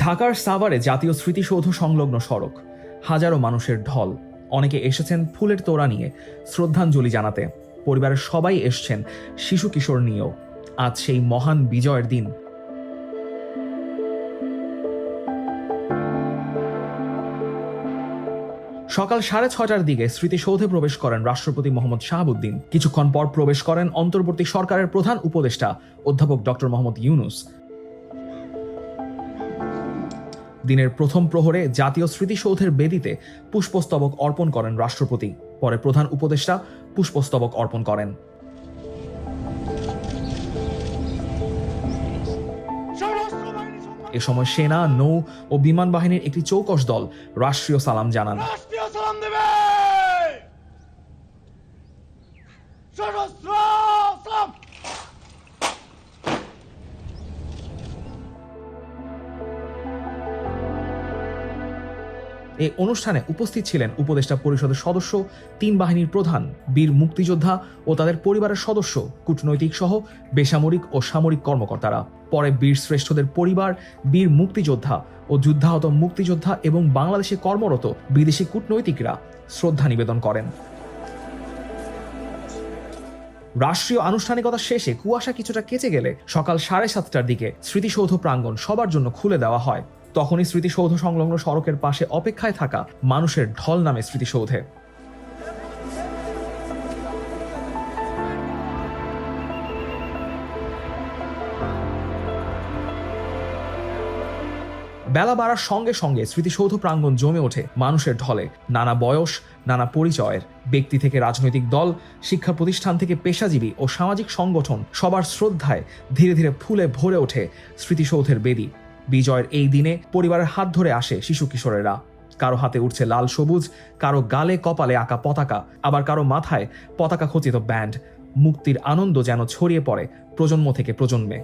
ঢাকার সাভারে জাতীয় স্মৃতিসৌধ সংলগ্ন সড়ক, হাজারো মানুষের ঢল। অনেকে এসেছেন ফুলের তোড়া নিয়ে শ্রদ্ধাঞ্জলি জানাতে, পরিবারের সবাই এসছেন শিশু কিশোর নিয়েও। আজ সেই মহান বিজয়ের দিন। সকাল 6:30টার দিকে স্মৃতিসৌধে প্রবেশ করেন রাষ্ট্রপতি মোহাম্মদ শাহাবুদ্দিন। কিছুক্ষণ পর প্রবেশ করেন অন্তর্বর্তী সরকারের প্রধান উপদেষ্টা অধ্যাপক ডক্টর মোহাম্মদ ইউনূস। দিনের প্রথম প্রহরে জাতীয় স্মৃতিসৌধের বেদিতে পুষ্পস্তবক অর্পণ করেন রাষ্ট্রপতি। পরে প্রধান উপদেষ্টা পুষ্পস্তবক অর্পণ করেন। এ সময় সেনা, নৌ ও বিমান বাহিনীর একটি চৌকস দল রাষ্ট্রীয় সালাম জানান। এই অনুষ্ঠানে উপস্থিত ছিলেন উপদেষ্টা পরিষদের সদস্য, 3 বাহিনীর প্রধান, বীর মুক্তিযোদ্ধা ও তাদের পরিবারের সদস্য, কূটনৈতিক সহ বেসামরিক ও সামরিক কর্মকর্তারা। পরে বীর শ্রেষ্ঠদের পরিবার, বীর মুক্তিযোদ্ধা ও যুদ্ধাহত মুক্তিযোদ্ধা এবং বাংলাদেশে কর্মরত বিদেশি কূটনৈতিকরা শ্রদ্ধা নিবেদন করেন। রাষ্ট্রীয় আনুষ্ঠানিকতা শেষে কুয়াশা কিছুটা কেচে গেলে সকাল 7:30টার দিকে স্মৃতিসৌধ প্রাঙ্গণ সবার জন্য খুলে দেওয়া হয়। তখনই স্মৃতিসৌধ সংলগ্ন সড়কের পাশে অপেক্ষায় থাকা মানুষের ঢল নামে স্মৃতিসৌধে। বেলা বাড়ার সঙ্গে সঙ্গে স্মৃতিসৌধ প্রাঙ্গণ জমে ওঠে মানুষের ঢলে। নানা বয়স, নানা পরিচয়ের, ব্যক্তি থেকে রাজনৈতিক দল, শিক্ষা প্রতিষ্ঠান থেকে পেশাজীবী ও সামাজিক সংগঠন, সবার শ্রদ্ধায় ধীরে ধীরে ফুলে ভরে ওঠে স্মৃতিসৌধের বেদি। বিজয়ের এই দিনে পরিবারের হাত ধরে আসে শিশু কিশোরেরা। কারো হাতে উঠছে লাল সবুজ, কারো গালে কপালে আঁকা পতাকা, আবার কারো মাথায় পতাকা খচিত ব্যান্ড। মুক্তির আনন্দ যেন ছড়িয়ে পড়ে প্রজন্ম থেকে প্রজন্মে।